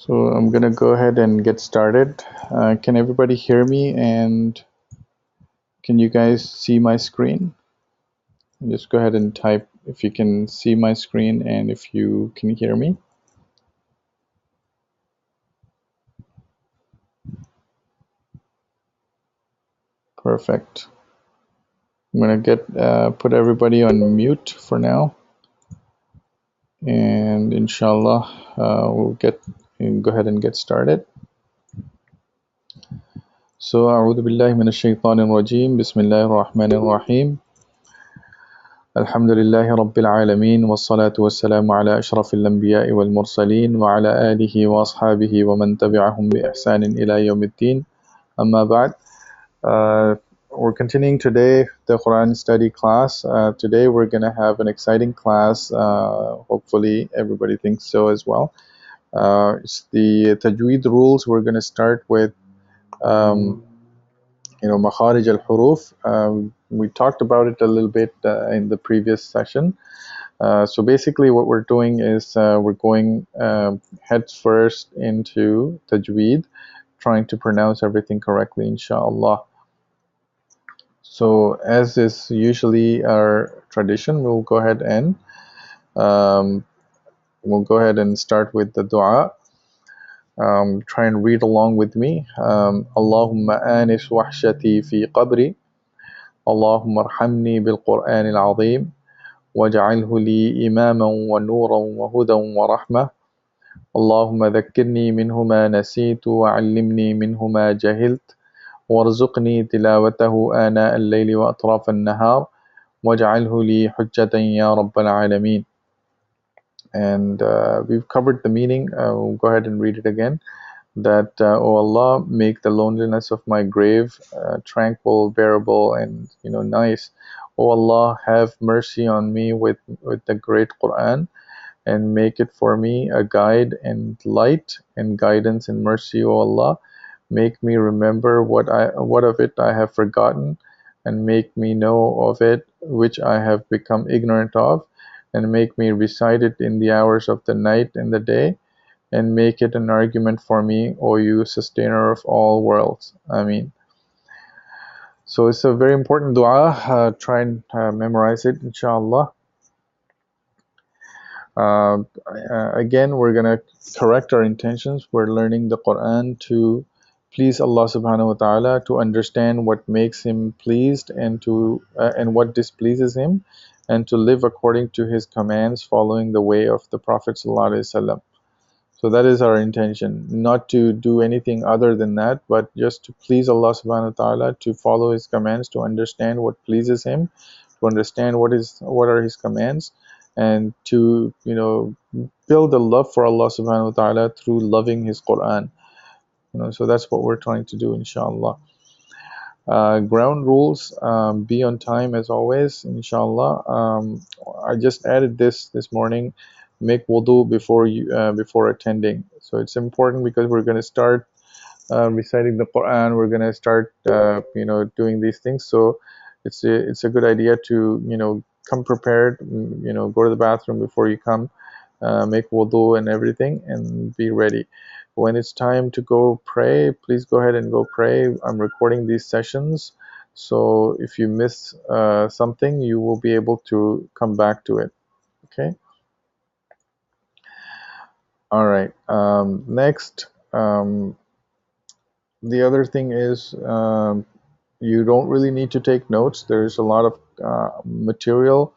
So I'm gonna go ahead and get started. Can everybody hear me, and can you guys see my screen? Just go ahead and type if you can see my screen and if you can hear me. Perfect. I'm gonna put everybody on mute for now, and inshallah we'll go ahead and get started. So أعوذ بالله من الشيطان الرجيم بسم الله الرحمن الرحيم الحمد لله رب العالمين والصلاة والسلام على أشرف الأنبياء والمرسلين وعلى آله وأصحابه ومن تبعهم بإحسان إلى يوم الدين أما بعد. We're continuing today the Quran study class. Today we're going to have an exciting class. Hopefully everybody thinks so as well. It's the Tajweed rules. We're going to start with Makharij al-Huruf. We talked about it a little bit in the previous session. So basically what we're doing is we're going heads first into Tajweed, trying to pronounce everything correctly, inshallah. So as is usually our tradition, we'll go ahead and start with the dua. Try and read along with me. Allahumma anis wahshati fi qabri. Allahumma arhamni bil Qur'an al-azim. واجعله لي إماما ونورا وهدى ورحمة اللهم ذكرني منه ما نسيت وعلمني منه ما جهلت وارزقني تلاوته آناء الليل وأطراف النهار واجعله لي حجة يا رب العالمين. And we've covered the meaning. We'll go ahead and read it again. That, O Allah, make the loneliness of my grave tranquil, bearable, and nice. O Allah, have mercy on me with the great Quran, and make it for me a guide and light and guidance and mercy. O Allah, make me remember what of it I have forgotten, and make me know of it which I have become ignorant of, and make me recite it in the hours of the night and the day, and make it an argument for me, O you sustainer of all worlds. Ameen. So it's a very important dua. Try and memorize it, inshallah. Again, we're going to correct our intentions. We're learning the Quran to please Allah subhanahu wa ta'ala, to understand what makes him pleased and what displeases him, and to live according to his commands, following the way of the Prophet sallallahu alaihi wasallam. So that is our intention, not to do anything other than that, but just to please Allah subhanahu wa ta'ala, to follow his commands, to understand what pleases him, to understand what are his commands, and to build a love for Allah subhanahu wa ta'ala through loving his Quran. So that's what we're trying to do, inshallah. Ground rules, be on time as always, inshallah. I just added this morning. Make wudu before attending. So it's important because we're going to start reciting the Quran. We're going to start doing these things. So it's a good idea to come prepared. Go to the bathroom before you come, make wudu and everything, and be ready. When it's time to go pray, please go ahead and go pray. I'm recording these sessions, so if you miss something, you will be able to come back to it. Okay. All right. Next, the other thing is you don't really need to take notes. There's a lot of material,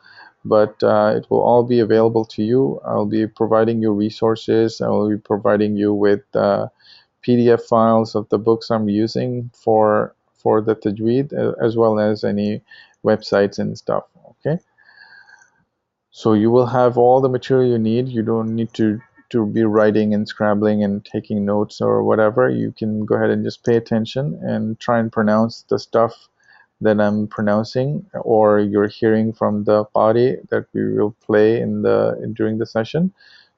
but it will all be available to you. I'll be providing you resources. I will be providing you with PDF files of the books I'm using for the Tajweed, as well as any websites and stuff. Okay. So you will have all the material you need. You don't need to be writing and scrabbling and taking notes or whatever. You can go ahead and just pay attention and try and pronounce the stuff that I'm pronouncing, or you're hearing from the qari that we will play during the session.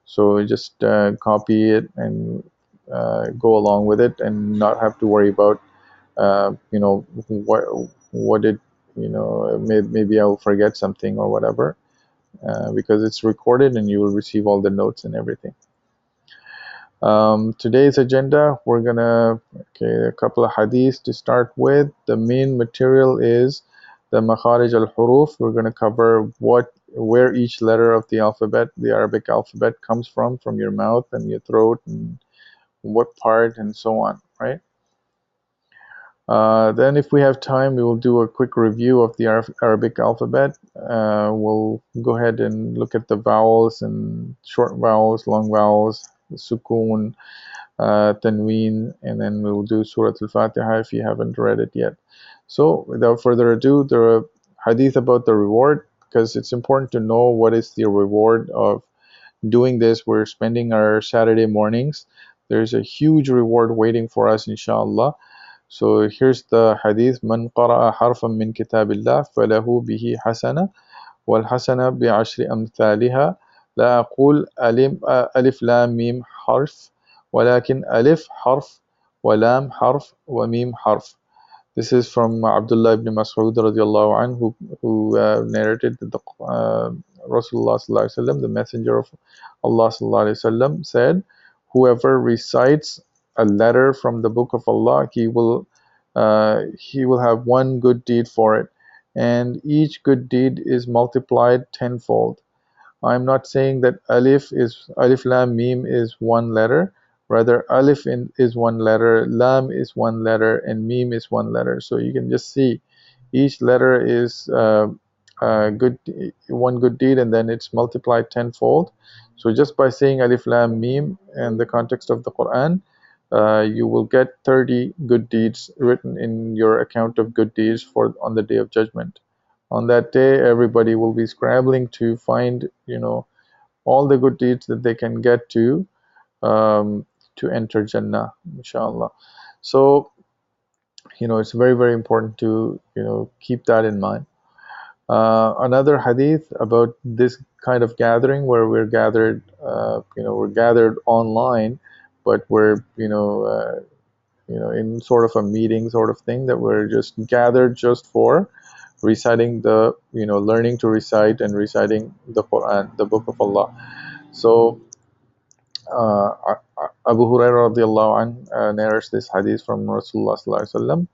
So just copy it and go along with it, and not have to worry about what did maybe I'll forget something or whatever. Because it's recorded and you will receive all the notes and everything. Today's agenda, we're gonna, okay, a couple of hadiths to start with. The main material is the Makharij al-Huruf. We're gonna cover where each letter of the alphabet, the Arabic alphabet, comes from your mouth and your throat, and what part, and so on, right? Then if we have time, we will do a quick review of the Arabic alphabet. We'll go ahead and look at the vowels and short vowels, long vowels, sukoon, tanween, and then we'll do Surah Al-Fatiha if you haven't read it yet. So without further ado, the hadith about the reward, because it's important to know what is the reward of doing this. We're spending our Saturday mornings. There's a huge reward waiting for us, inshallah. So here's the hadith: Man qara'a harfan min kitabillah falahu bihi hasana wal hasana bi ashri amthaliha. لا أقول ألف لام ميم حرف ولكن ألف حرف ولام حرف وميم حرف. This is from Abdullah ibn Mas'ud radiallahu anhu, who narrated that Rasulullah sallallahu alaihi wasallam, the Messenger of Allah sallallahu alaihi wasallam, said, "Whoever recites a letter from the Book of Allah, he will have one good deed for it, and each good deed is multiplied tenfold." I'm not saying that alif lam mim is one letter. Rather, is one letter, lam is one letter, and mim is one letter. So you can just see each letter is one good deed, and then it's multiplied tenfold. So just by saying alif lam mim in the context of the Quran, you will get 30 good deeds written in your account of good deeds for on the day of judgment. On that day, everybody will be scrambling to find, all the good deeds that they can get to enter Jannah, inshallah. So, it's very, very important to, keep that in mind. Another hadith about this kind of gathering, where we're gathered online, but we're, in sort of a meeting sort of thing, that we're just gathered just for reciting learning to recite and reciting the Quran, the Book of Allah. So Abu Hurairah radiallahu anh narrates this hadith from Rasulullah sallallahu alaihi wasallam.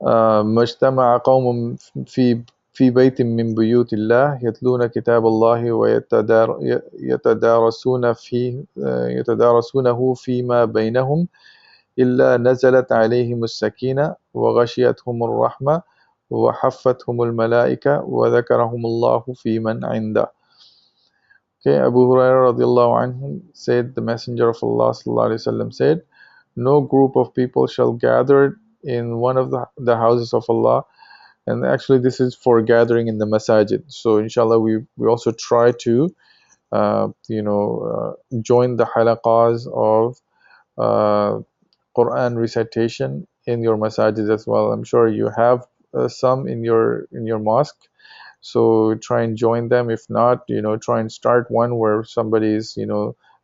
مجتمع قوم في بيت من بيوت الله يتلون كتاب الله يتدارسونه فيما بينهم إلا نزلت عليهم السكينة وغشيتهم الرحمة وحفتهم الملائكة وذكرهم الله في من عنده. Okay, Abu Hurairah radiallahu anhu said, the Messenger of Allah sallallahu alaihi wasallam said, no group of people shall gather in one of the houses of Allah. And actually this is for gathering in the masajid. So inshallah we also try to join the halaqas of Quran recitation in your masajid as well. I'm sure you have some in your mosque. So try and join them. If not, try and start one where somebody's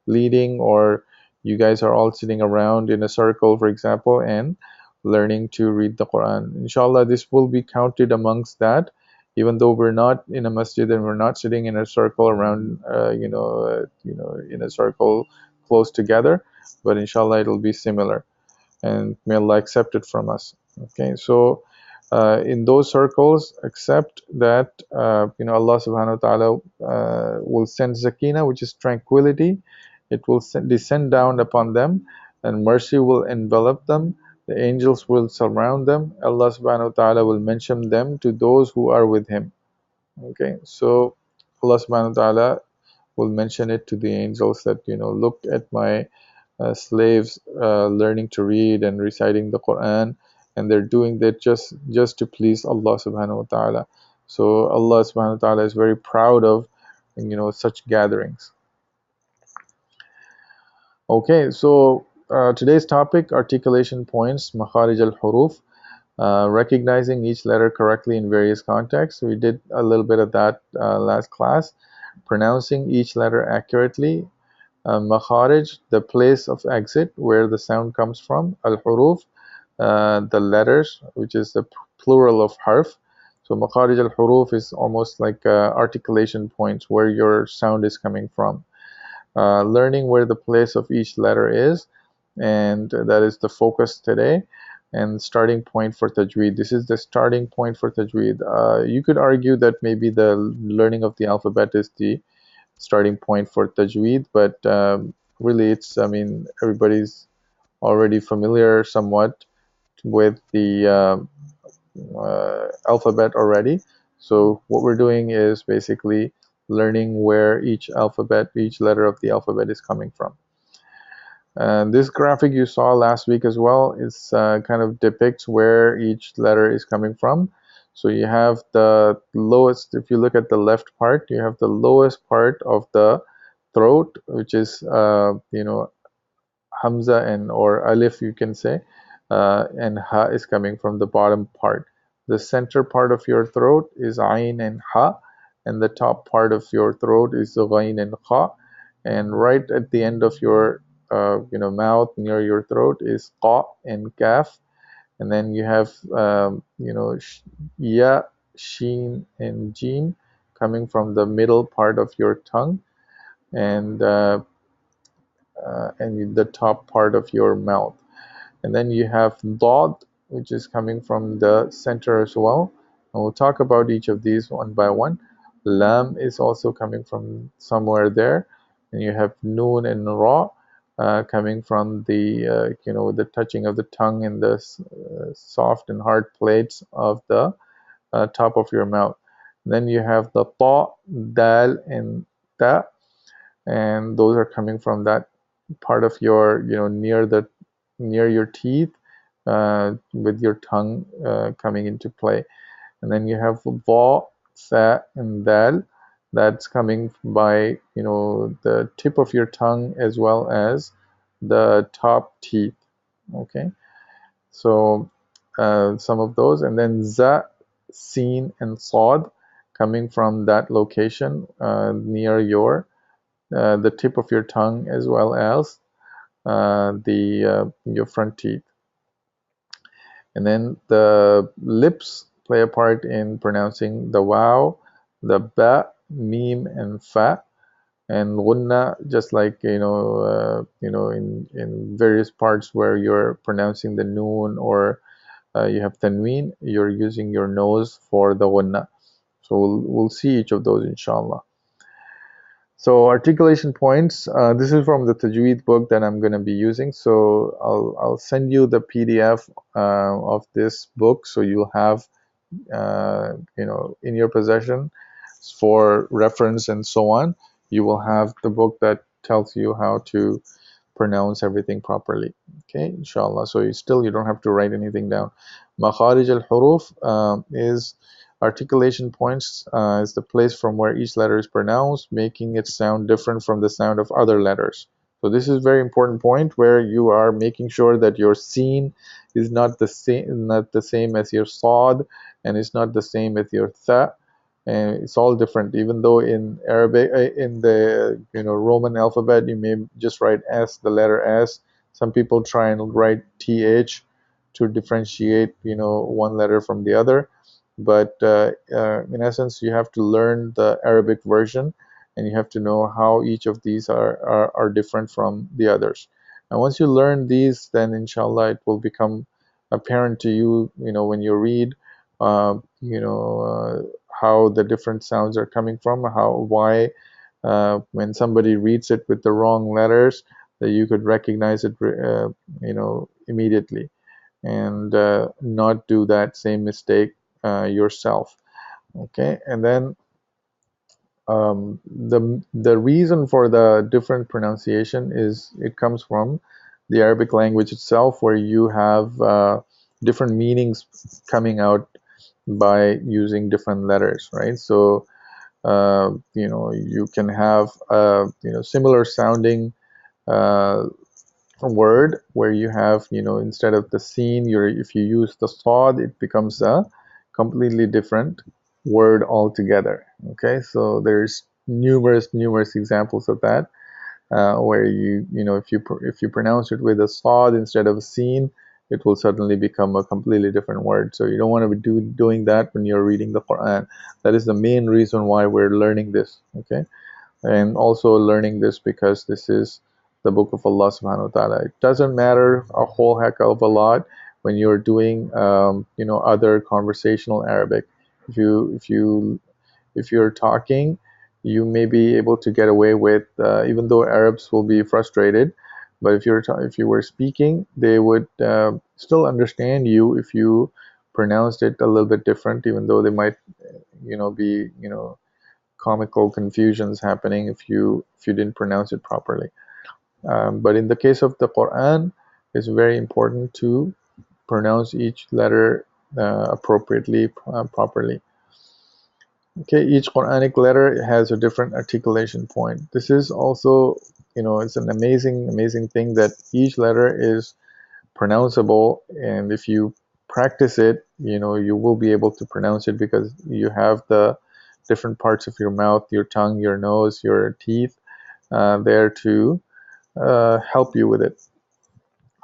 leading, or you guys are all sitting around in a circle, for example, and learning to read the Quran. Inshallah, this will be counted amongst that, even though we're not in a masjid and we're not sitting in a circle around in a circle close together, but inshallah it'll be similar, and may Allah accept it from us. Okay, so in those circles, accept that Allah subhanahu wa ta'ala will send zakina, which is tranquility. It will descend down upon them, and mercy will envelop them. The angels will surround them. Allah subhanahu wa ta'ala will mention them to those who are with him. Okay, so Allah subhanahu wa ta'ala will mention it to the angels that, look at my slaves learning to read and reciting the Quran, and they're doing that just to please Allah subhanahu wa ta'ala. So Allah subhanahu wa ta'ala is very proud of such gatherings. Okay, so today's topic, articulation points, makharij al-huruf, recognizing each letter correctly in various contexts. We did a little bit of that last class. Pronouncing each letter accurately. Makharij, the place of exit where the sound comes from. Al-huruf, the letters, which is the plural of harf. So makharij al-huruf is almost like articulation points where your sound is coming from. learning where the place of each letter is, and that is the focus today. And starting point for tajweed. This is the starting point for tajweed. You could argue that maybe the learning of the alphabet is the starting point for tajweed, but really, it's, I mean, everybody's already familiar somewhat with the alphabet already. So what we're doing is basically learning where each alphabet, each letter of the alphabet is coming from. And this graphic you saw last week as well is kind of depicts where each letter is coming from. So you have the lowest, if you look at the left part, you have the lowest part of the throat, which is, Hamza and or Alif, you can say, and Ha is coming from the bottom part. The center part of your throat is Ain and Ha, and the top part of your throat is Ghain and Kha. And right at the end of your mouth near your throat is Qa and Kaf. And then you have Ya, Sheen, and Jeen coming from the middle part of your tongue, and the top part of your mouth. And then you have Dad, which is coming from the center as well. And we'll talk about each of these one by one. Lam is also coming from somewhere there. And you have Noon and Ra coming from the, the touching of the tongue and the soft and hard plates of the top of your mouth. Then you have the Ta, Dal, and Ta, and those are coming from that part of your, near your teeth, with your tongue coming into play. And then you have Va, Sa, and Dal. That's coming by, the tip of your tongue as well as the top teeth. Okay, so some of those, and then Za, Sin, and Sad coming from that location near the tip of your tongue as well as the your front teeth. And then the lips play a part in pronouncing the wow, the ba, meme, and fa. And gunna, just like in various parts where you're pronouncing the noon, or you have tanween, you're using your nose for the gunna. So we'll see each of those inshallah. So articulation points, this is from the Tajweed book that I'm going to be using. So I'll send you the PDF of this book, so you'll have in your possession for reference and so on. You will have the book that tells you how to pronounce everything properly. Okay, inshallah. So you don't have to write anything down. Makharij al-huruf is articulation points, is the place from where each letter is pronounced, making it sound different from the sound of other letters. So this is a very important point where you are making sure that your sin is not the same as your sad, and it's not the same as your tha. And it's all different. Even though in Arabic, in the Roman alphabet, you may just write S, the letter S. Some people try and write TH to differentiate one letter from the other. But in essence, you have to learn the Arabic version, and you have to know how each of these are different from the others. And once you learn these, then inshallah it will become apparent to you, when you read, how the different sounds are coming from, why when somebody reads it with the wrong letters, that you could recognize it, immediately, and not do that same mistake yourself. Okay, and then the reason for the different pronunciation is it comes from the Arabic language itself, where you have different meanings coming out by using different letters, right? So you can have similar sounding word where you have instead of the scene, if you use the sad, it becomes a completely different word altogether. Okay, so there's numerous examples of that, where if you pronounce it with a sad instead of a scene, it will suddenly become a completely different word. So you don't want to be doing that when you're reading the Quran. That is the main reason why we're learning this. Okay, and also learning this because this is the book of Allah subhanahu wa ta'ala. It doesn't matter a whole heck of a lot when you're doing other conversational Arabic. If you're talking, you may be able to get away with, even though Arabs will be frustrated, but if you were speaking, they would still understand you if you pronounced it a little bit different, even though they might be comical confusions happening if you didn't pronounce it properly. But in the case of the Quran, it's very important to pronounce each letter appropriately, properly. Okay, each Quranic letter has a different articulation point. This is also, it's an amazing thing that each letter is pronounceable, and if you practice it, you will be able to pronounce it because you have the different parts of your mouth, your tongue, your nose, your teeth there to help you with it.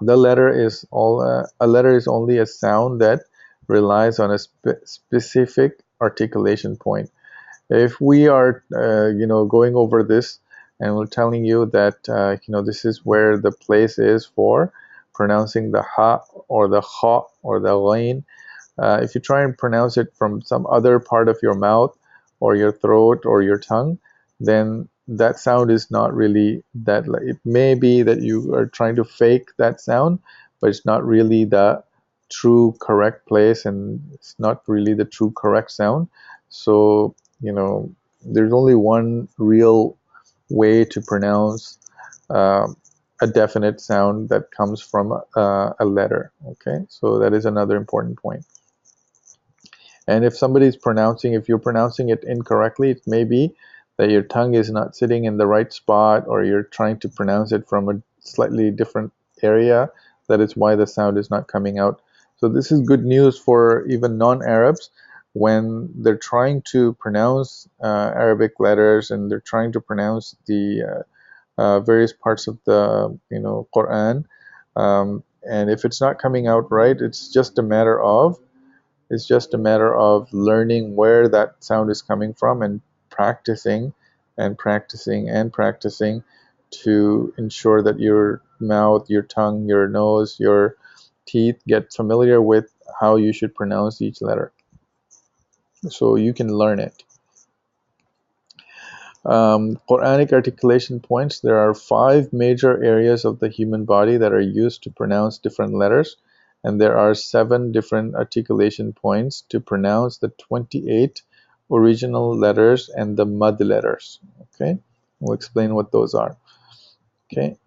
A letter is only a sound that relies on a specific articulation point. If we are going over this and we're telling you that this is where the place is for pronouncing the ha or the kha or the ghain, if you try and pronounce it from some other part of your mouth or your throat or your tongue, then that sound is not really that. It may be that you are trying to fake that sound, but it's not really the true correct place, and it's not really the true correct sound. So, there's only one real way to pronounce a definite sound that comes from a letter. Okay, so that is another important point. And if you're pronouncing it incorrectly, it may be that your tongue is not sitting in the right spot, or you're trying to pronounce it from a slightly different area. That is why the sound is not coming out. So this is good news for even non-Arabs when they're trying to pronounce Arabic letters, and they're trying to pronounce the various parts of the Quran. And if it's not coming out right, it's just a matter of learning where that sound is coming from and practicing and practicing and practicing to ensure that your mouth, your tongue, your nose, your teeth get familiar with how you should pronounce each letter so you can learn it. Quranic articulation points. There are 5 major areas of the human body that are used to pronounce different letters, and there are 7 different articulation points to pronounce the 28 original letters and the mud letters. Okay, we'll explain what those are. Okay,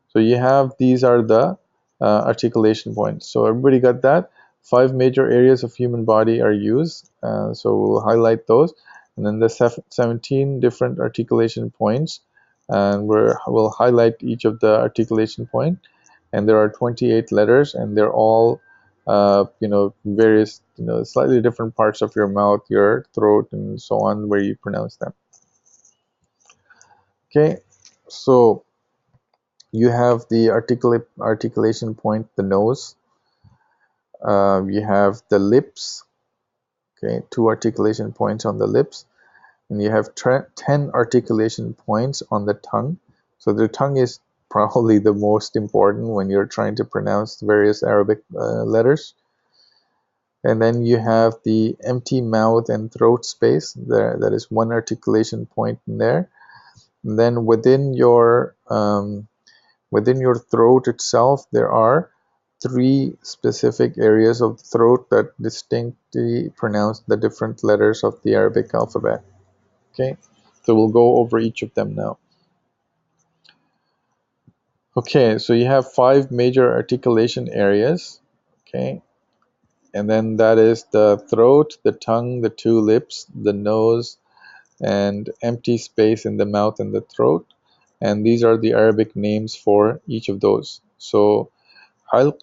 so these are the articulation points. So everybody got that? 5 major areas of human body are used. So we'll highlight those. And then the 17 different articulation points, and we'll highlight each of the articulation point. And there are 28 letters, and they're all various slightly different parts of your mouth, your throat, and so on, where you pronounce them. Okay, so you have the articulation point, the nose. You have the lips. Okay, 2 articulation points on the lips. And you have 10 articulation points on the tongue. So the tongue is probably the most important when you're trying to pronounce various Arabic letters. And then you have the empty mouth and throat space there. That is 1 articulation point in there. And then within your throat itself, there are 3 specific areas of the throat that distinctly pronounce the different letters of the Arabic alphabet. Okay, so we'll go over each of them now. Okay, so you have 5 major articulation areas. Okay, and then that is the throat, the tongue, the 2 lips, the nose, and empty space in the mouth and the throat. And these are the Arabic names for each of those. So halq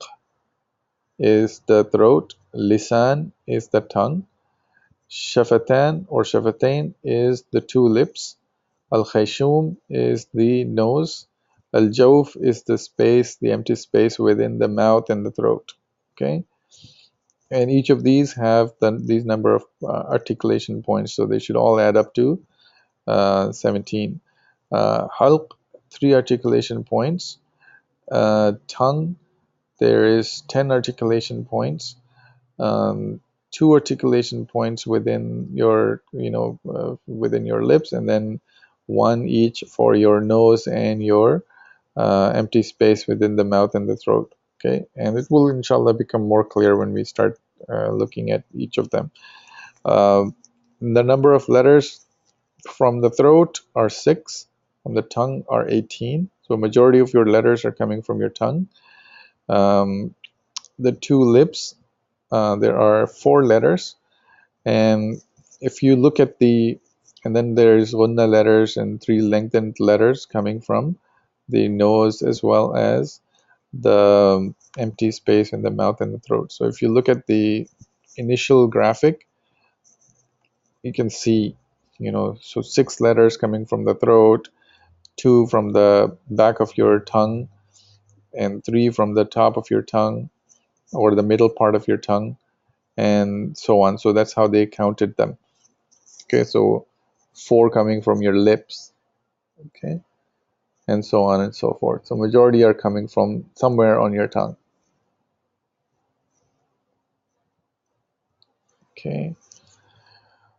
is the throat, lisan is the tongue, shafatan or shafatain is the 2 lips, al-khayshum is the nose, al-jawf is the space, the empty space within the mouth and the throat. Okay, and each of these have these number of articulation points, so they should all add up to 17. Halq, 3 articulation points. Tongue, there is 10 articulation points. Um, 2 articulation points within your, within your lips, and then 1 each for your nose and your empty space within the mouth and the throat. Okay, and it will inshallah become more clear when we start looking at each of them. The number of letters from the throat are 6, from the tongue are 18. So majority of your letters are coming from your tongue. The 2 lips, there are 4 letters, and if you look at and then there's gunna letters and 3 lengthened letters coming from the nose as well as the empty space in the mouth and the throat. So if you look at the initial graphic, you can see, so 6 letters coming from the throat, 2 from the back of your tongue, and 3 from the top of your tongue or the middle part of your tongue, and so on. So that's how they counted them. Okay, so 4 coming from your lips, okay, and so on and so forth. So majority are coming from somewhere on your tongue. Okay.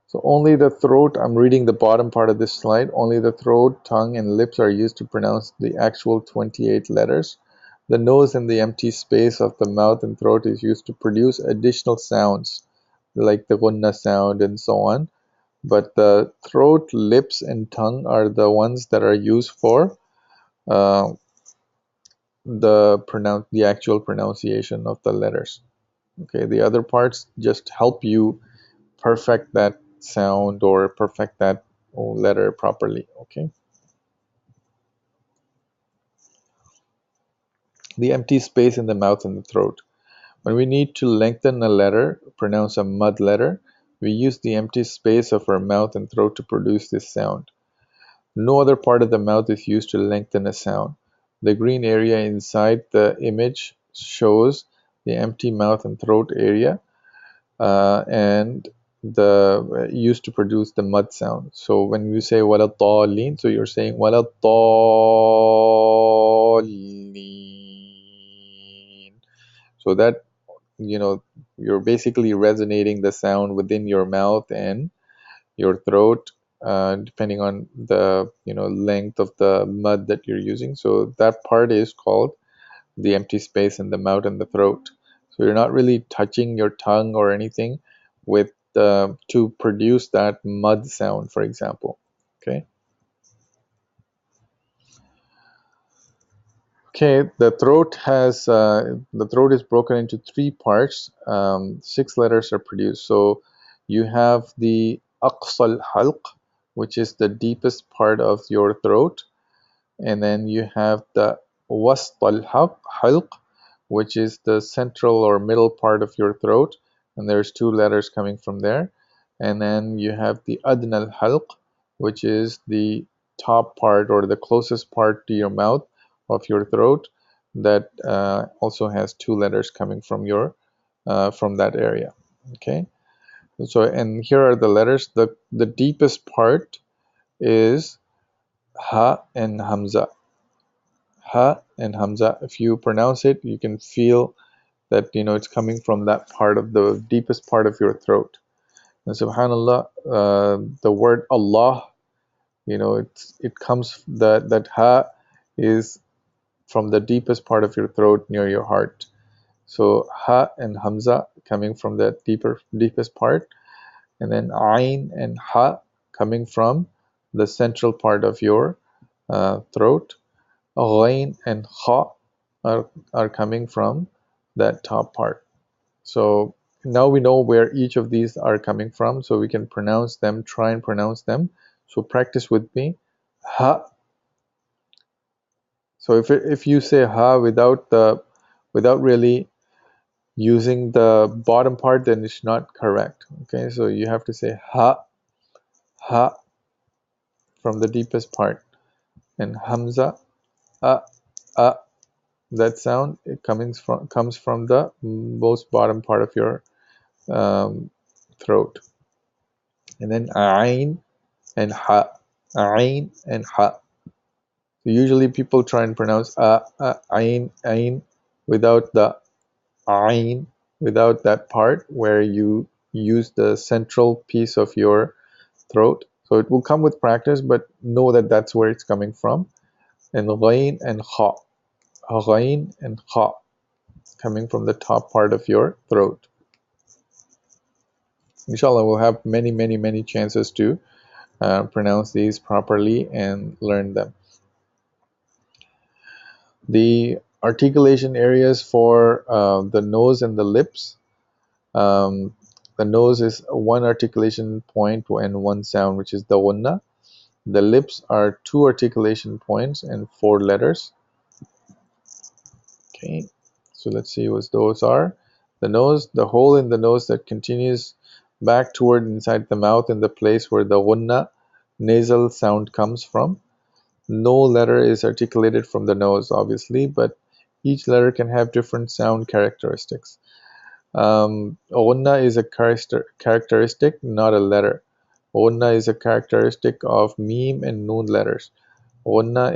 So only the throat, I'm reading the bottom part of this slide, only the throat, tongue, and lips are used to pronounce the actual 28 letters. The nose and the empty space of the mouth and throat is used to produce additional sounds, like the gunna sound and so on. But the throat, lips, and tongue are the ones that are used for uh, the actual pronunciation of the letters. Okay, the other parts just help you perfect that sound or perfect that letter properly. Okay, the empty space in the mouth and the throat. When we need to lengthen a letter, pronounce a mud letter, we use the empty space of our mouth and throat to produce this sound. No other part of the mouth is used to lengthen a sound. The green area inside the image shows the empty mouth and throat area, and the used to produce the mud sound. So when you say wala dallin, so you're saying wala dallin. So that, you're basically resonating the sound within your mouth and your throat, depending on the length of the mud that you're using. So that part is called the empty space in the mouth and the throat. So you're not really touching your tongue or anything with to produce that mud sound, for example. Okay. Okay. The throat is broken into 3 parts. 6 letters are produced. So you have the aqsal halq, which is the deepest part of your throat, and then you have the wast al halq, which is the central or middle part of your throat, and there's 2 letters coming from there. And then you have the adna al halq, which is the top part or the closest part to your mouth of your throat, that also has 2 letters coming from your from that area. Okay, so and here are the letters. The deepest part is ha and hamza. Ha and hamza, if you pronounce it, you can feel that it's coming from that part of the deepest part of your throat. And subhanallah, the word Allah, it comes, that ha is from the deepest part of your throat near your heart. So ha and hamza coming from the deepest part, and then ain and ha coming from the central part of your throat. Ghain and kha are coming from that top part. So now we know where each of these are coming from, so we can pronounce them, try and pronounce them. So practice with me. Ha. So if you say ha without really using the bottom part, then it's not correct. Okay, so you have to say ha, ha from the deepest part, and hamza, a, a. That sound, it comes from the most bottom part of your throat. And then ain and ha, ain and ha. Usually people try and pronounce ain, ain without the ain, without that part where you use the central piece of your throat. So it will come with practice, but know that that's where it's coming from. And ghain and kha, ghain and kha, coming from the top part of your throat. Inshallah, we'll have many chances to pronounce these properly and learn them. The articulation areas for the nose and the lips. Um, the nose is one articulation point and one sound, which is the gunna. The lips are two articulation points and four letters. Okay, so let's see what those are. The nose, the hole in the nose that continues back toward inside the mouth in the place where the gunna nasal sound comes from. No letter is articulated from the nose, obviously, but each letter can have different sound characteristics. Gunna is a characteristic, not a letter. Gunna is a characteristic of meme and noon letters. Gunna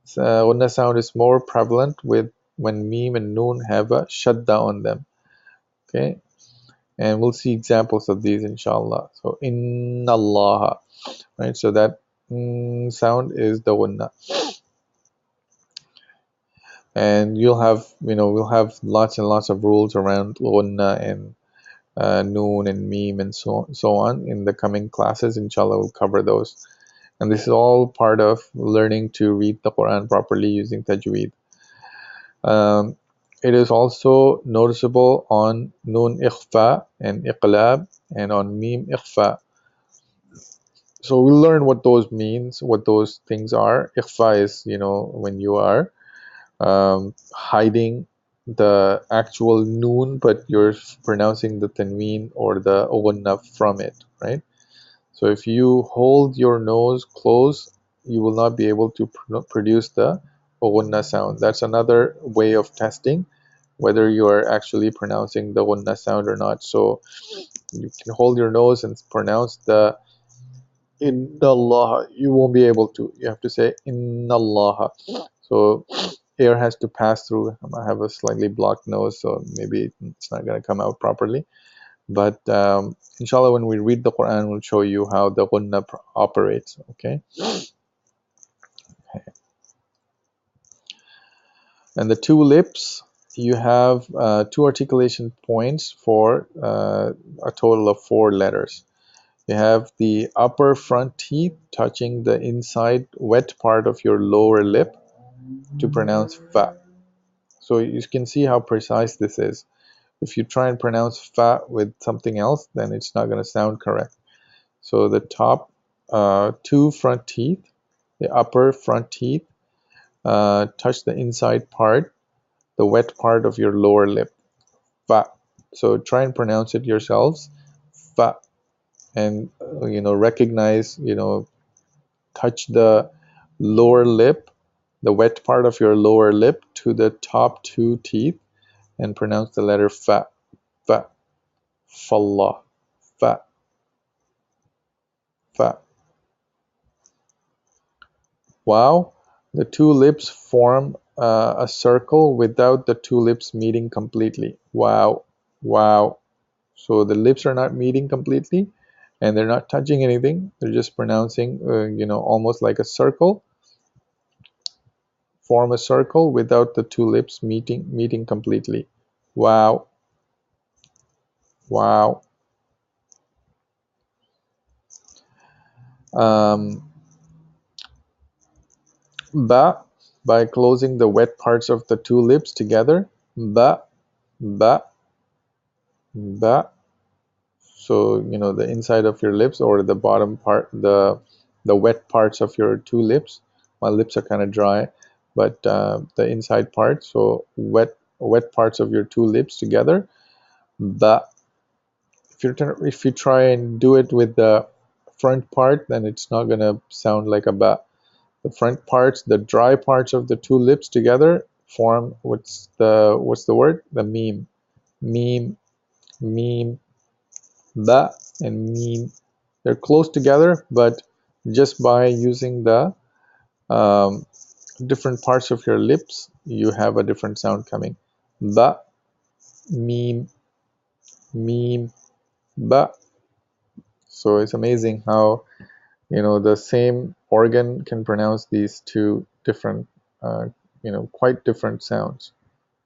sound is more prevalent with when meme and noon have a shadda on them. Okay, and we'll see examples of these inshallah. So inna Allah, right? So that sound is the gunna. And we'll have lots and lots of rules around gunna and noon and meme and so on in the coming classes. Inshallah, we'll cover those. And this is all part of learning to read the Quran properly using tajweed. It is also noticeable on noon ikhfa and iqlab and on meme ikhfa. So we'll learn what those means, what those things are. Ikhfa is, when you are hiding the actual noon, but you're pronouncing the tanween or the gunna from it, right? So if you hold your nose closed, you will not be able to produce the gunna sound. That's another way of testing whether you are actually pronouncing the gunna sound or not. So you can hold your nose and pronounce the inna Allah. You won't be able to. You have to say inna Allah. So air has to pass through. I have a slightly blocked nose, so maybe it's not going to come out properly. But inshallah, when we read the Quran, we'll show you how the gunna operates. Okay. And the two lips, you have two articulation points for a total of four letters. You have the upper front teeth touching the inside wet part of your lower lip to pronounce fa. So you can see how precise this is. If you try and pronounce fa with something else, then it's not going to sound correct. So the top two front teeth, the upper front teeth, touch the inside part, the wet part of your lower lip. Fa. So try and pronounce it yourselves. Fa. And recognize, touch the lower lip, the wet part of your lower lip to the top two teeth and pronounce the letter fa. Fa. Fallah. Fa. Fa. Wow. The two lips form a circle without the two lips meeting completely. Wow. Wow. So the lips are not meeting completely and they're not touching anything. They're just pronouncing, almost like a circle. Form a circle without the two lips meeting completely. Wow. Wow. Um, ba, by closing the wet parts of the two lips together. Ba, ba, ba. So the inside of your lips or the bottom part, the wet parts of your two lips. My lips are kind of dry, but the inside part, so wet parts of your two lips together. Ba. If you try and do it with the front part, then it's not gonna sound like a ba. The front parts, the dry parts of the two lips together form what's the word? The meme. Meme, meme, ba and meme. They're close together, but just by using the um, different parts of your lips, you have a different sound coming. Ba, meme, meme, ba. So it's amazing how the same organ can pronounce these two different, uh, quite different sounds.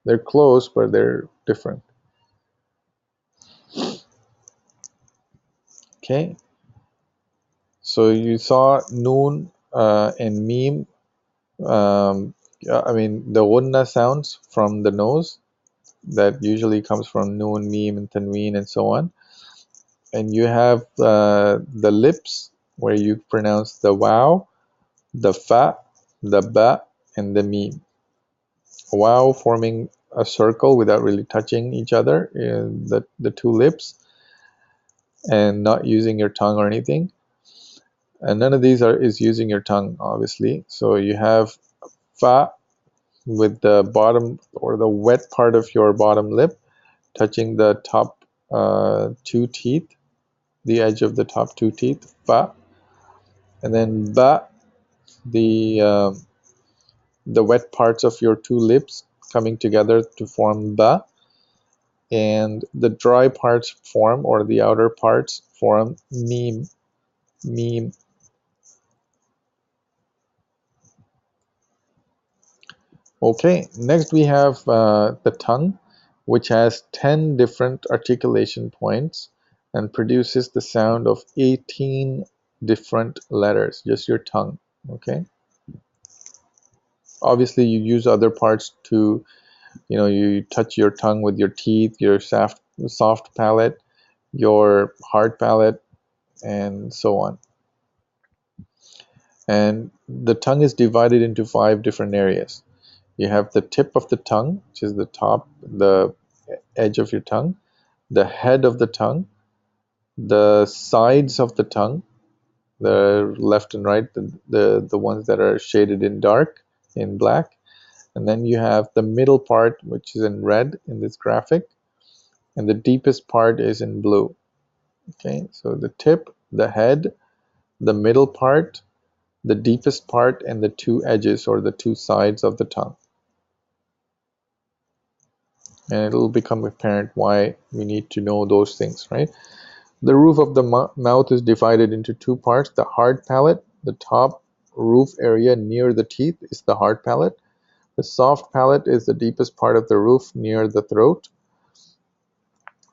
They're close, but they're different. Okay, so you saw noon and meme. I mean, the gunna sounds from the nose that usually comes from noon, meme, and tanween, and so on. And you have the lips where you pronounce the wow, the fa, the ba, and the meme. Wow forming a circle without really touching each other in the two lips and not using your tongue or anything. And none of these is using your tongue, obviously. So you have fa with the bottom or the wet part of your bottom lip touching the top two teeth, the edge of the top two teeth, fa. And then ba, the the wet parts of your two lips coming together to form ba, and the dry parts form, or the outer parts form meme, meme. Okay, next we have the tongue, which has 10 different articulation points and produces the sound of 18 different letters, just your tongue. Okay, obviously you use other parts to, you touch your tongue with your teeth, your soft palate, your hard palate, and so on. And the tongue is divided into 5 different areas. You have the tip of the tongue, which is the top, the edge of your tongue, the head of the tongue, the sides of the tongue, the left and right, the ones that are shaded in dark, in black, and then you have the middle part, which is in red in this graphic, and the deepest part is in blue. Okay, so the tip, the head, the middle part, the deepest part, and the two edges or the two sides of the tongue. And it'll become apparent why we need to know those things, right? The roof of the mouth is divided into two parts. The hard palate, the top roof area near the teeth, is the hard palate. The soft palate is the deepest part of the roof near the throat.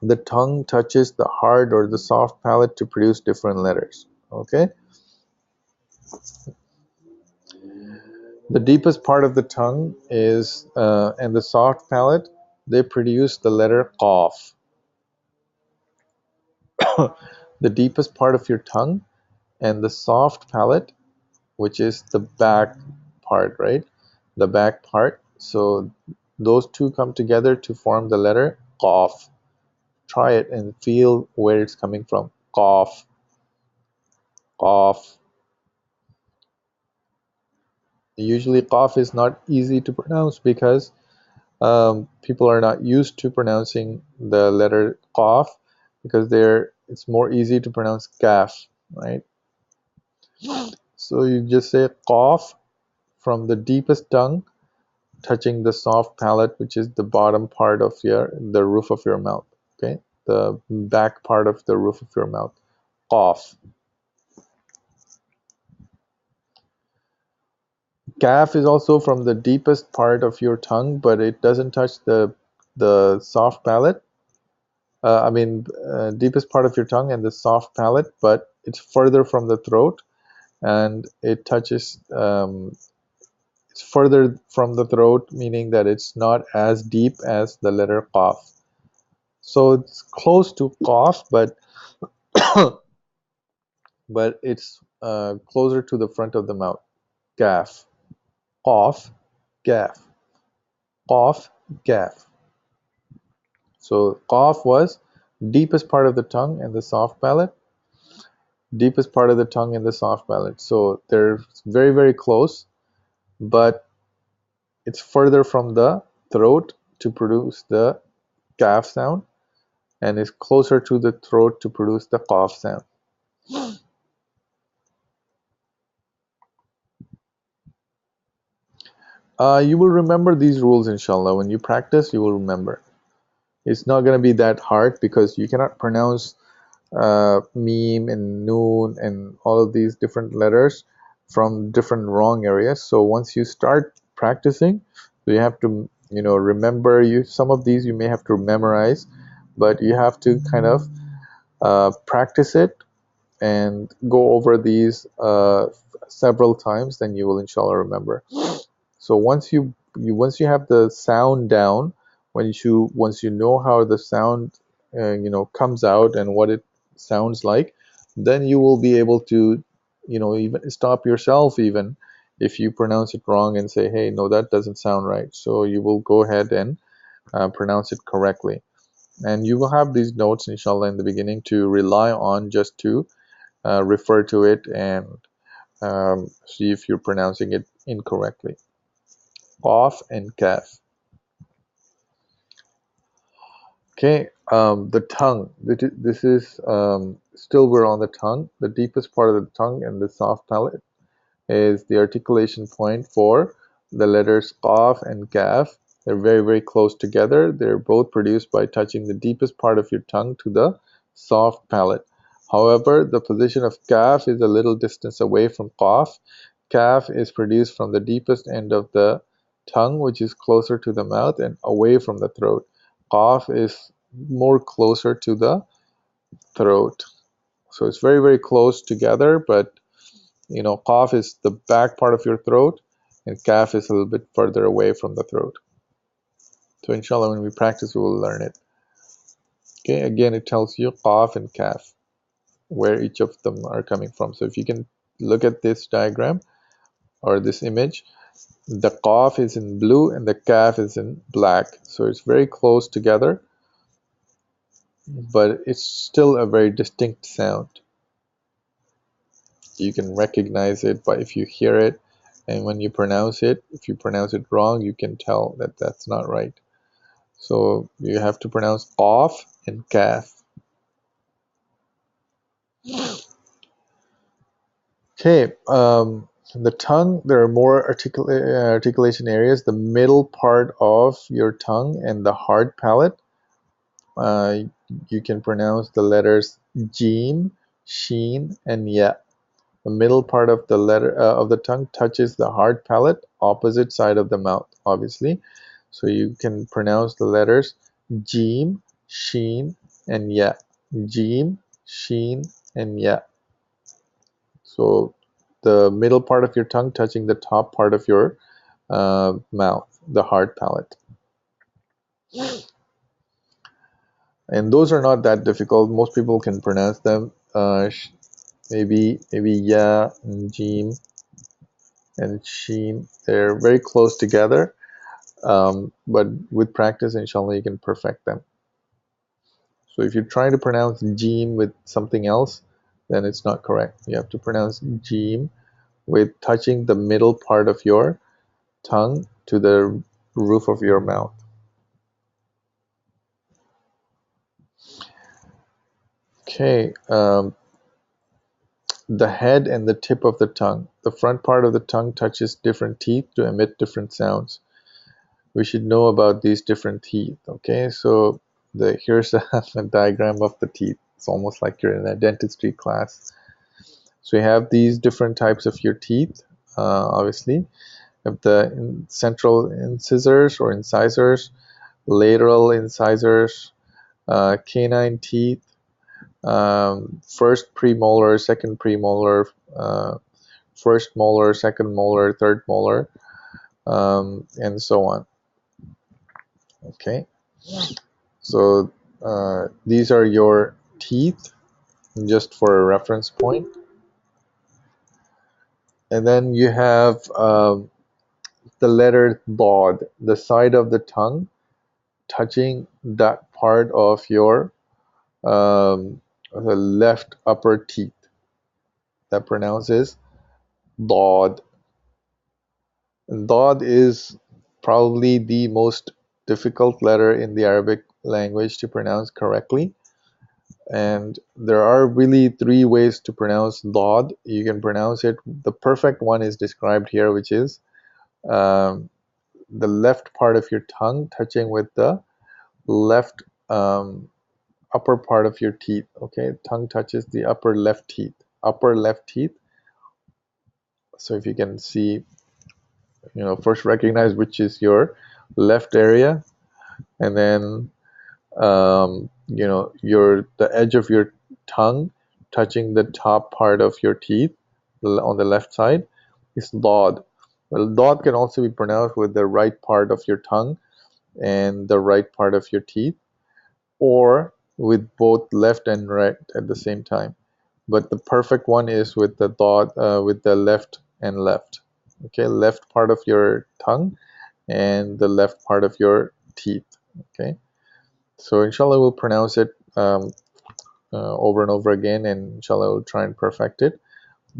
The tongue touches the hard or the soft palate to produce different letters. Okay? The deepest part of the tongue is, and the soft palate, they produce the letter qaf. The deepest part of your tongue and the soft palate, which is the back part, right? The back part. So those two come together to form the letter qaf. Try it and feel where it's coming from. Qaf, qaf. Usually qaf is not easy to pronounce because people are not used to pronouncing the letter qaf because it's more easy to pronounce kaf, right? So you just say qaf from the deepest tongue touching the soft palate, which is the bottom part of the roof of your mouth. Okay, the back part of the roof of your mouth. Qaf. Kaf is also from the deepest part of your tongue, but it doesn't touch the soft palate. Deepest part of your tongue and the soft palate, but it's further from the throat, and it touches. It's further from the throat, meaning that it's not as deep as the letter qaf. So it's close to qaf, but but it's closer to the front of the mouth. Gaf, qaf, gaf, qaf, gaf. So qaf was deepest part of the tongue and the soft palate, deepest part of the tongue and the soft palate. So they're very, very close, but it's further from the throat to produce the gaf sound, and is closer to the throat to produce the qaf sound. You will remember these rules, inshallah. When you practice, you will remember. It's not going to be that hard because you cannot pronounce meme and noon and all of these different letters from different wrong areas. So once you start practicing, you have to, remember. You some of these you may have to memorize, but you have to kind of practice it and go over these several times. Then you will inshallah remember. So once you have the sound down, once you know how the sound comes out and what it sounds like, then you will be able to even stop yourself, even if you pronounce it wrong, and say, hey, no, that doesn't sound right. So you will go ahead and pronounce it correctly, and you will have these notes inshallah in the beginning to rely on, just to refer to it and see if you're pronouncing it incorrectly. Qaf and kaf. Okay, the tongue. This is still we're on the tongue. The deepest part of the tongue and the soft palate is the articulation point for the letters qaf and kaf. They're very, very close together. They're both produced by touching the deepest part of your tongue to the soft palate. However, the position of kaf is a little distance away from qaf. Kaf is produced from the deepest end of the tongue, which is closer to the mouth and away from the throat. Qaf is more closer to the throat. So it's very, very close together, but Qaf is the back part of your throat, and Kaf is a little bit further away from the throat. So inshallah, when we practice, we will learn it. Okay, again, it tells you Qaf and Kaf, where each of them are coming from. So if you can look at this diagram or this image, the Qaf is in blue and the Kaf is in black. So it's very close together, but it's still a very distinct sound. You can recognize it by if you hear it, and when you pronounce it, if you pronounce it wrong, you can tell that that's not right. So you have to pronounce qaf and kaf. Okay, the tongue, there are more articulation areas. The middle part of your tongue and the hard palate, uh, you can pronounce the letters jim, sheen, and ya. The middle part of the letter of the tongue touches the hard palate, opposite side of the mouth, obviously. So you can pronounce the letters jim, sheen, and ya. Jim, sheen, and ya. So the middle part of your tongue touching the top part of your mouth, the hard palate. And those are not that difficult. Most people can pronounce them. Maybe ya, and jim, and sheen. They're very close together. But with practice, inshallah, you can perfect them. So if you're trying to pronounce jim with something else, then it's not correct. You have to pronounce jim with touching the middle part of your tongue to the roof of your mouth. Okay, the head and the tip of the tongue. The front part of the tongue touches different teeth to emit different sounds. We should know about these different teeth. Okay, so here's a diagram of the teeth. It's almost like you're in a dentistry class. So you have these different types of your teeth, obviously. You have the central incisors or incisors, lateral incisors, canine teeth, first premolar, second premolar, first molar, second molar, third molar, and so on. Okay, so these are your teeth, just for a reference point. And then you have the letter dod, the side of the tongue touching that part of your the left upper teeth, that pronounces dod. And dod is probably the most difficult letter in the Arabic language to pronounce correctly. And there are really three ways to pronounce dod. You can pronounce it, the perfect one is described here, which is the left part of your tongue touching with the left upper part of your teeth. Okay, tongue touches the upper left teeth. So if you can see, first recognize which is your left area, and then your the edge of your tongue touching the top part of your teeth on the left side is dod. Well, dod can also be pronounced with the right part of your tongue and the right part of your teeth, or with both left and right at the same time. But the perfect one is with the dod, with the left and left. Okay, left part of your tongue and the left part of your teeth. Okay, so inshallah we'll pronounce it over and over again, and inshallah we'll try and perfect it.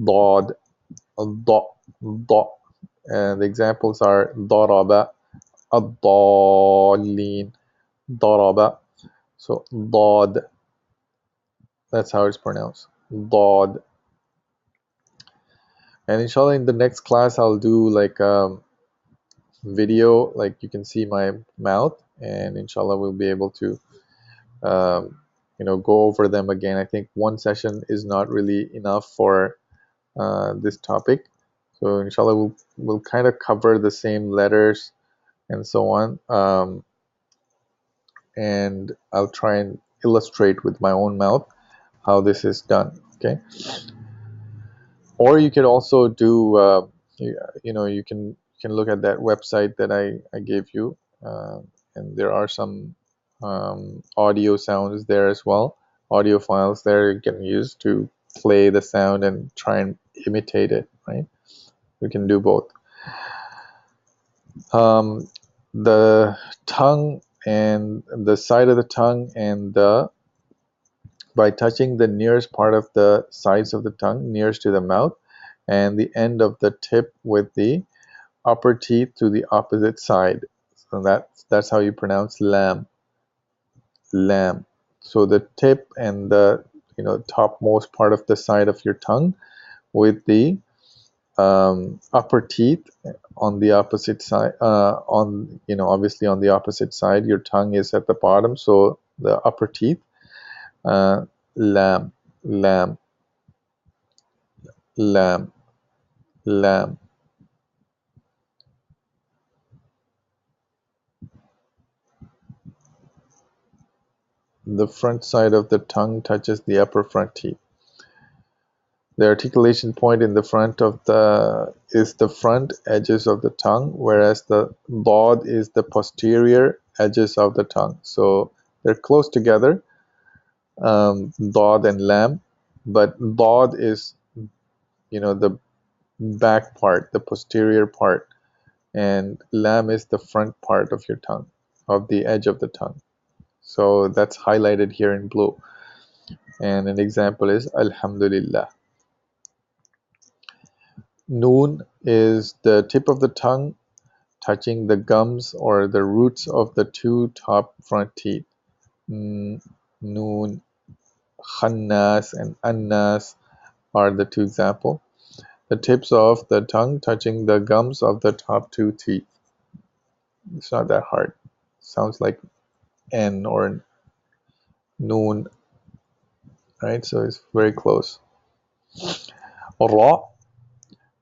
Dod, da, da. And the examples are daraba, ad-dallin, daraba. So dod, that's how it's pronounced. Dod. And inshallah in the next class I'll do like video, like you can see my mouth, and inshallah we'll be able to go over them again. I think one session is not really enough for this topic, so inshallah we'll kind of cover the same letters and so on, and I'll try and illustrate with my own mouth how this is done. Okay, or you could also do you can look at that website that I gave you, and there are some audio sounds there as well, audio files there you can use to play the sound and try and imitate it, right? We can do both. The tongue and the side of the tongue, and by touching the nearest part of the sides of the tongue nearest to the mouth, and the end of the tip with the upper teeth to the opposite side. So that's how you pronounce lamb. Lamb. So the tip and the topmost part of the side of your tongue with the upper teeth on the opposite side. On obviously on the opposite side, your tongue is at the bottom, so the upper teeth. Lamb, lamb, lamb, lamb. The front side of the tongue touches the upper front teeth. The articulation point in the front of is the front edges of the tongue, whereas the dod is the posterior edges of the tongue. So they're close together, dod and lam, but dod is the back part, the posterior part, and lam is the front part of your tongue, of the edge of the tongue. So that's highlighted here in blue. And an example is Alhamdulillah. Noon is the tip of the tongue touching the gums or the roots of the two top front teeth. Noon, Khannas and Annas are the two examples. The tips of the tongue touching the gums of the top two teeth. It's not that hard. Sounds like N or Noon, right? So it's very close. Ra,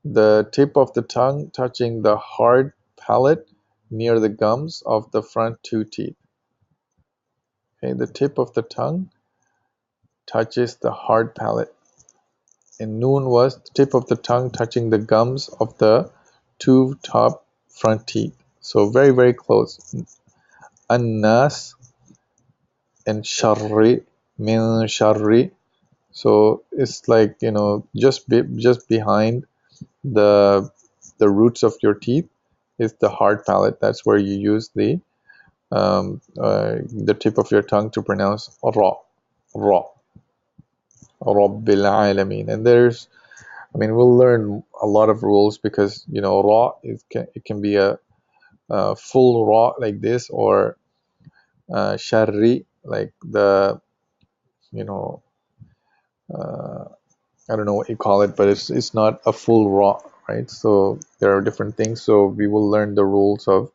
the tip of the tongue touching the hard palate near the gums of the front two teeth. Okay, the tip of the tongue touches the hard palate. And noon was the tip of the tongue touching the gums of the two top front teeth. So very, very close. Annas and sharri, min sharri. So it's like, just behind the roots of your teeth is the hard palate. That's where you use the tip of your tongue to pronounce ra, ra, Rabbil Alameen. And we'll learn a lot of rules because ra it can be a full ra like this, or sharri, like the I don't know what you call it, but it's not a full ra, right? So there are different things. So we will learn the rules of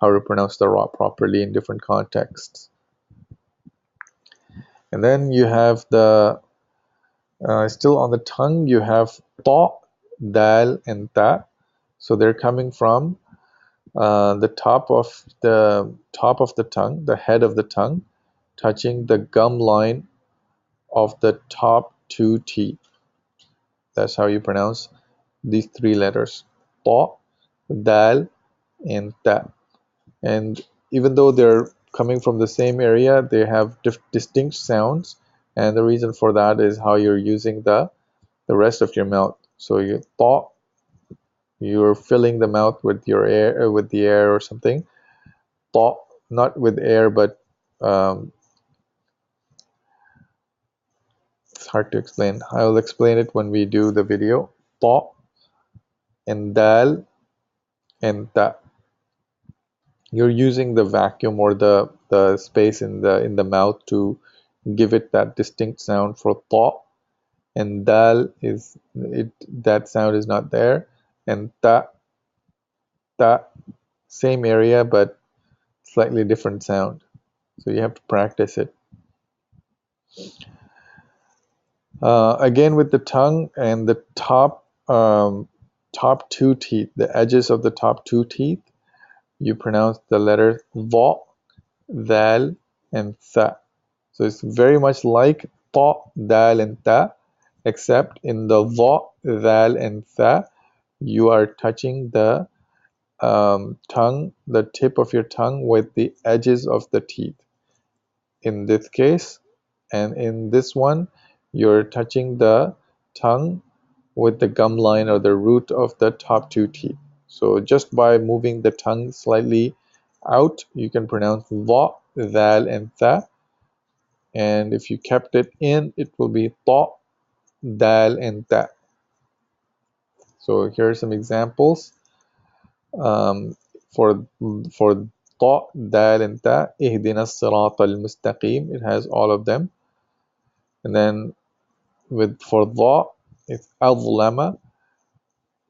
how to pronounce the ra properly in different contexts. And then you have the still on the tongue, you have ta, dal, and ta. So they're coming from the top of the tongue, the head of the tongue, touching the gum line of the top two teeth. That's how you pronounce these three letters: ta, dal, and ta. And even though they're coming from the same area, they have distinct sounds. And the reason for that is how you're using the rest of your mouth. So you ta, you're filling the mouth with your air, with the air or something. Ta, not with air, but it's hard to explain. I will explain it when we do the video. Ta and dal and ta. You're using the vacuum or the space in the mouth to give it that distinct sound for ta, and dal is that sound is not there, and ta, same area but slightly different sound. So you have to practice it. Again with the tongue and the top two teeth, the edges of the top two teeth, you pronounce the letters va, dal, and tha. So it's very much like ta, dal, and ta, except in the va, dal, and tha, you are touching the tongue, the tip of your tongue with the edges of the teeth. In this case, and in this one, you're touching the tongue with the gum line or the root of the top two teeth. So just by moving the tongue slightly out, you can pronounce va, dal, and tha. And if you kept it in, it will be ta, dal, and ta. So here are some examples. For ta, dal, and ta, ihdina as-sirat al-mustaqim. It has all of them. And then for dha, it's adlama.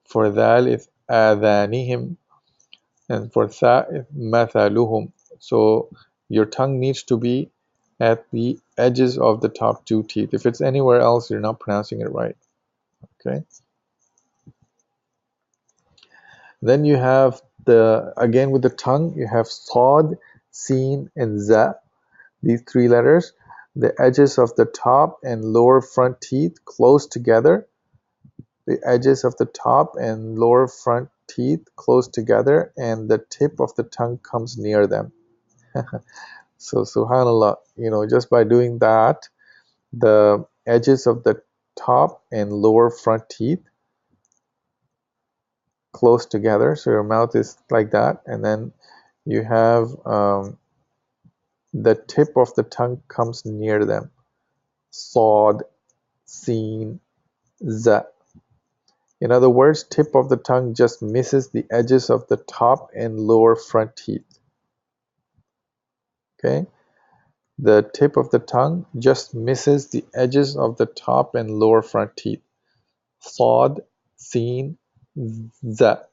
For dal, it's adhanihim. And for tha, it's mathaluhum. So your tongue needs to be at the edges of the top two teeth. If it's anywhere else, you're not pronouncing it right. Okay. Then you have again with the tongue, you have sad, sin, and za. These three letters. The edges of the top and lower front teeth close together. The edges of the top and lower front teeth close together, and the tip of the tongue comes near them. So subhanallah, just by doing that, the edges of the top and lower front teeth close together, so your mouth is like that, and then you have the tip of the tongue comes near them. Sad, sin, za. In other words, tip of the tongue just misses the edges of the top and lower front teeth. Okay, the tip of the tongue just misses the edges of the top and lower front teeth. Sad, sin, za.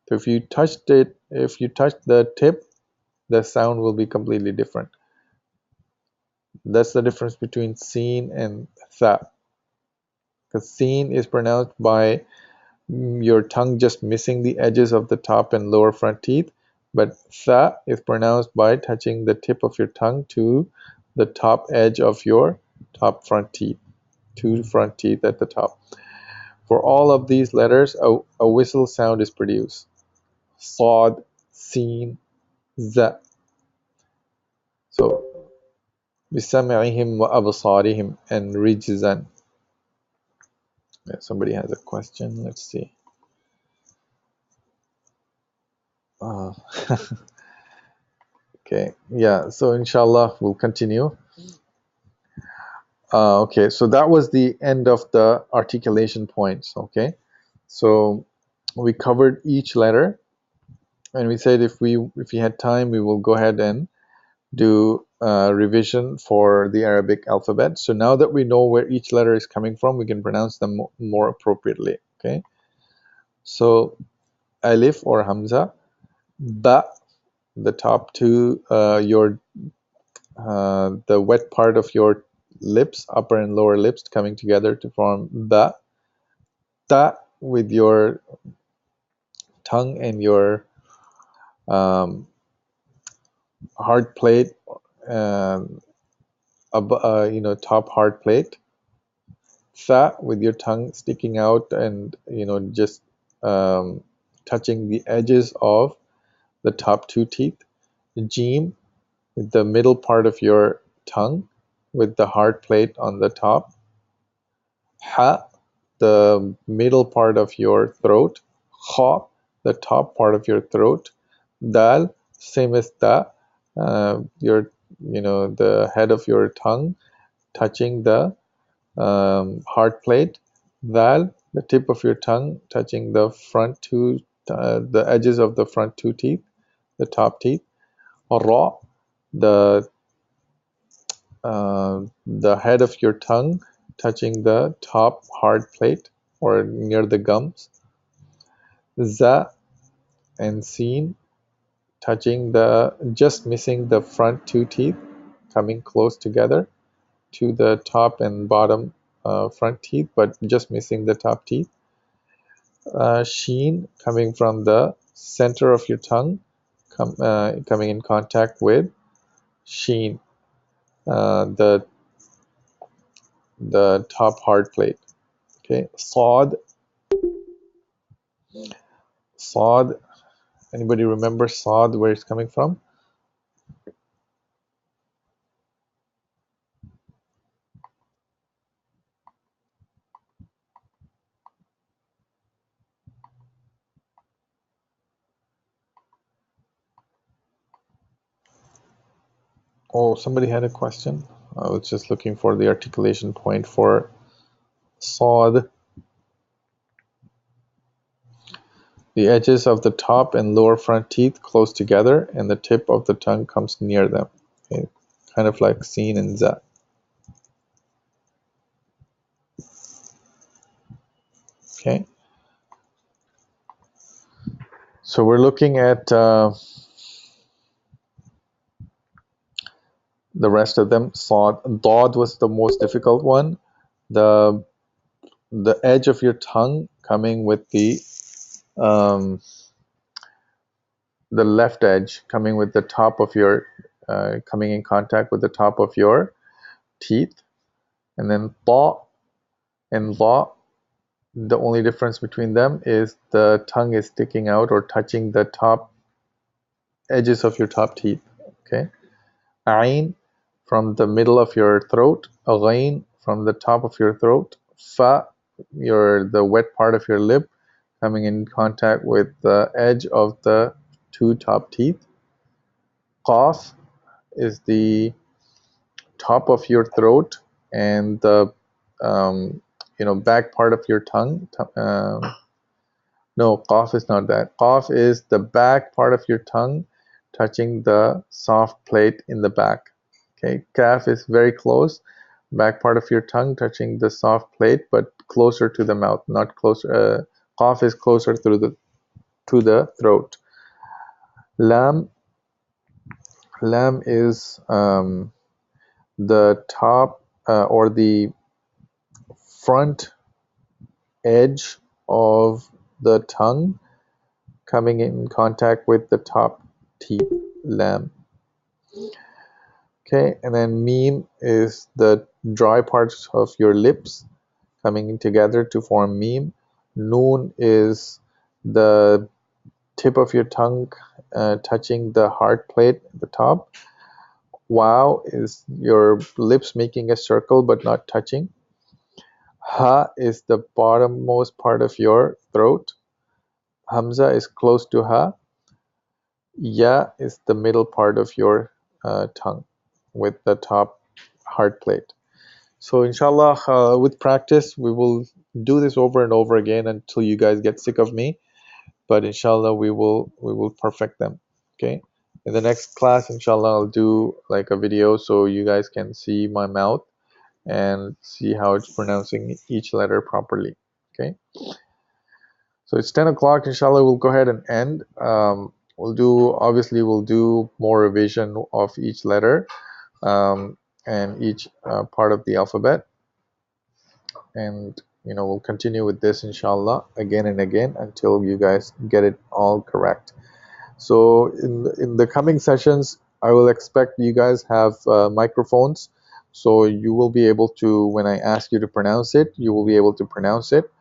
So if you touch the tip, the sound will be completely different. That's the difference between sin and tha. Because sin is pronounced by your tongue just missing the edges of the top and lower front teeth, but tha is pronounced by touching the tip of your tongue to the top edge of your top front teeth, two front teeth at the top. For all of these letters, a whistle sound is produced. Sad, sin, za. So بِسَمْعِهِمْ وَأَبْصَارِهِمْ and رِجْزًا. Somebody has a question. Let's see. Okay, yeah, so inshallah we'll continue. Okay, so that was the end of the articulation points. Okay, so we covered each letter, and we said if we had time, we will go ahead and do revision for the Arabic alphabet. So now that we know where each letter is coming from, we can pronounce them more appropriately. Okay, so alif or hamza, ba, the top two, the wet part of your lips, upper and lower lips, coming together to form the ta, with your tongue and your um, hard plate, um, top hard plate. Tha, with your tongue sticking out and just um, touching the edges of the top two teeth. Jim, with the middle part of your tongue, with the hard plate on the top. Ha, the middle part of your throat. Kha, the top part of your throat. Dal, same as da, your the head of your tongue touching the hard plate. Dal, the tip of your tongue touching the the edges of the front two teeth, the top teeth. Ra, the the head of your tongue touching the top hard plate or near the gums. Za and Sin, touching just missing the front two teeth, coming close together to the top and bottom front teeth, but just missing the top teeth. Sheen, coming from the center of your tongue, coming in contact with Sheen, the top hard plate. Okay, Sod. Anybody remember Sod, where it's coming from? Oh, somebody had a question. I was just looking for the articulation point for Sod. The edges of the top and lower front teeth close together, and the tip of the tongue comes near them. Okay. Kind of like Sin and Za. Okay. So we're looking at the rest of them. Sod. Dod was the most difficult one. The edge of your tongue coming with um, the left edge coming with the top of your coming in contact with the top of your teeth, and then ta and la. The only difference between them is the tongue is sticking out or touching the top edges of your top teeth. Okay. Ain, from the middle of your throat. Ghain, from the top of your throat. Fa, the wet part of your lip coming in contact with the edge of the two top teeth. Qaf is the top of your throat and the back part of your tongue. No, Qaf is not that. Qaf is the back part of your tongue touching the soft plate in the back. Okay, Kaf is very close, back part of your tongue touching the soft plate, but closer to the mouth, not closer. Qaf is closer to the throat. Lam, Lam is the top or the front edge of the tongue coming in contact with the top teeth. Lam. Okay, and then Meme is the dry parts of your lips coming together to form Meme. Noon is the tip of your tongue touching the hard plate at the top. Wow is your lips making a circle but not touching. Ha is the bottommost part of your throat. Hamza is close to Ha. Ya is the middle part of your tongue with the top hard plate. So inshallah, with practice, we will do this over and over again until you guys get sick of me. But inshallah, we will perfect them. Okay. In the next class, inshallah, I'll do like a video so you guys can see my mouth and see how it's pronouncing each letter properly. Okay. So it's 10 o'clock. Inshallah, we'll go ahead and end. we'll do more revision of each letter, and each part of the alphabet, and we'll continue with this inshallah again and again until you guys get it all correct. So in the coming sessions, I will expect you guys have microphones, so you will be able to, when I ask you to pronounce it, you will be able to pronounce it.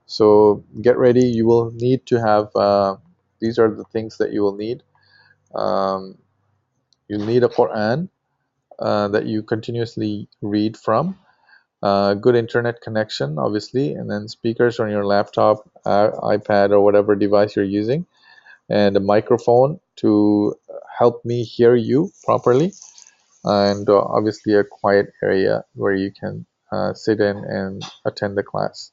So get ready. You will need to have these are the things that you will need. um, you'll need a Quran that you continuously read from, good internet connection obviously, and then speakers on your laptop, iPad, or whatever device you're using, and a microphone to help me hear you properly, and obviously a quiet area where you can sit in and attend the class.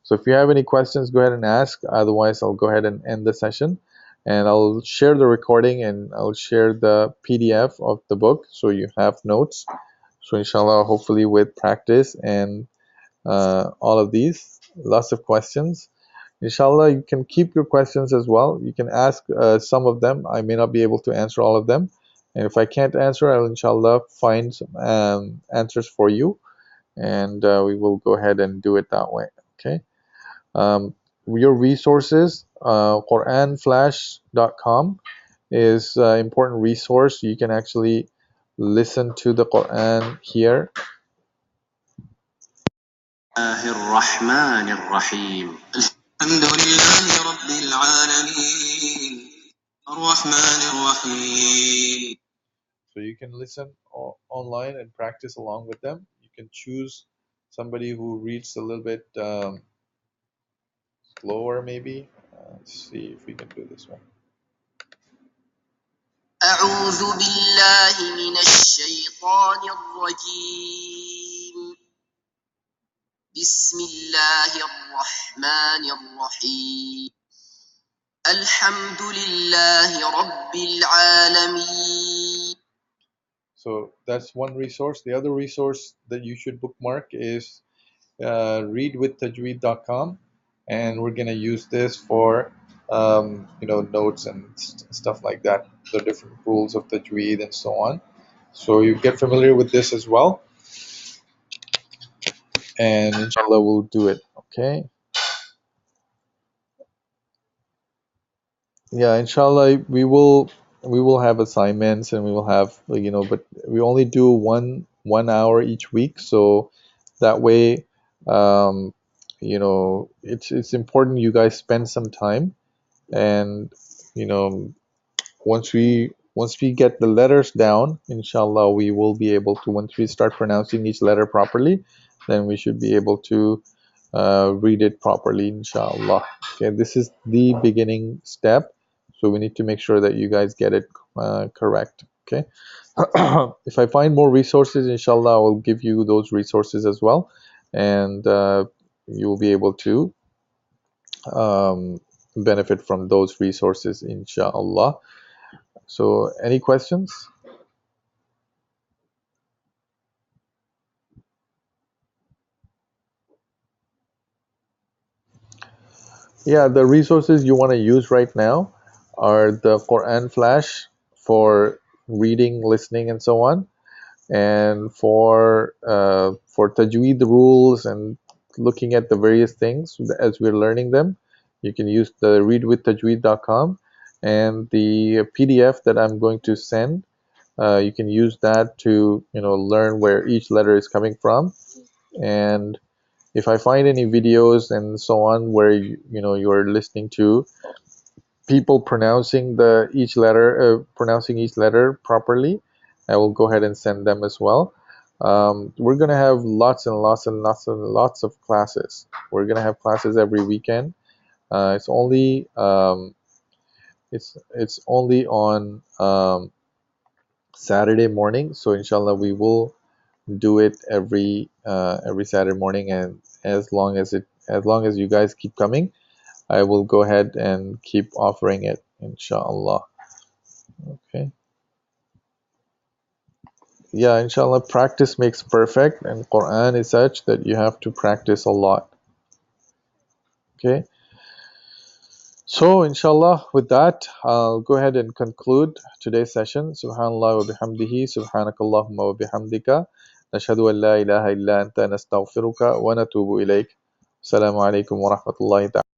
So if you have any questions, go ahead and ask. Otherwise, I'll go ahead and end the session, and I'll share the recording and I'll share the PDF of the book so you have notes. So inshallah, hopefully with practice and all of these, lots of questions. Inshallah, you can keep your questions as well. You can ask some of them. I may not be able to answer all of them. And if I can't answer, I'll inshallah find some answers for you. And we will go ahead and do it that way. Okay. Your resources, QuranFlash.com is an important resource. You can actually listen to the Quran here. الرحمن الرحيم الحمد لله رب العالمين الرحمن الرحيم. So you can listen online and practice along with them. You can choose somebody who reads a little bit slower maybe. Let's see if we can do this one. أعوذ بالله من الشيطان الرجيم بسم الله الرحمن الرحيم الحمد لله رب العالمين. So that's one resource. The other resource that you should bookmark is readwithtajweed.com, and we're going to use this for notes and stuff like that, the different rules of tajweed and so on. So you get familiar with this as well, and inshallah we'll do it. Okay. Yeah, inshallah we will have assignments, and we will have but we only do one hour each week, so that way it's important you guys spend some time, and you know once we get the letters down, inshallah we will be able to, once we start pronouncing each letter properly, then we should be able to read it properly, inshallah. Okay, this is the beginning step, so we need to make sure that you guys get it correct. Okay. If I find more resources, inshallah I will give you those resources as well, and you will be able to benefit from those resources, inshallah. So any questions? Yeah, the resources you want to use right now are the Quran Flash for reading, listening, and so on, and for tajweed rules and looking at the various things as we're learning them. You can use the readwithtajweed.com, and the PDF that I'm going to send. You can use that to learn where each letter is coming from, and if I find any videos and so on where you're listening to people pronouncing each letter properly, I will go ahead and send them as well. We're gonna have lots and lots and lots and lots of classes. We're gonna have classes every weekend. It's only on Saturday morning, so inshallah we will do it every Saturday morning, and as long as you guys keep coming, I will go ahead and keep offering it, inshallah. Okay. Yeah, inshallah, practice makes perfect, and Quran is such that you have to practice a lot. Okay. So, inshallah, with that, I'll go ahead and conclude today's session. Subhanallah wa bihamdihi, subhanakallahumma wa bihamdika, nashhadu an la ilaha illa anta nastaghfiruka wa natubu ilayk. Assalamu alaikum wa rahmatullahi ta'ala.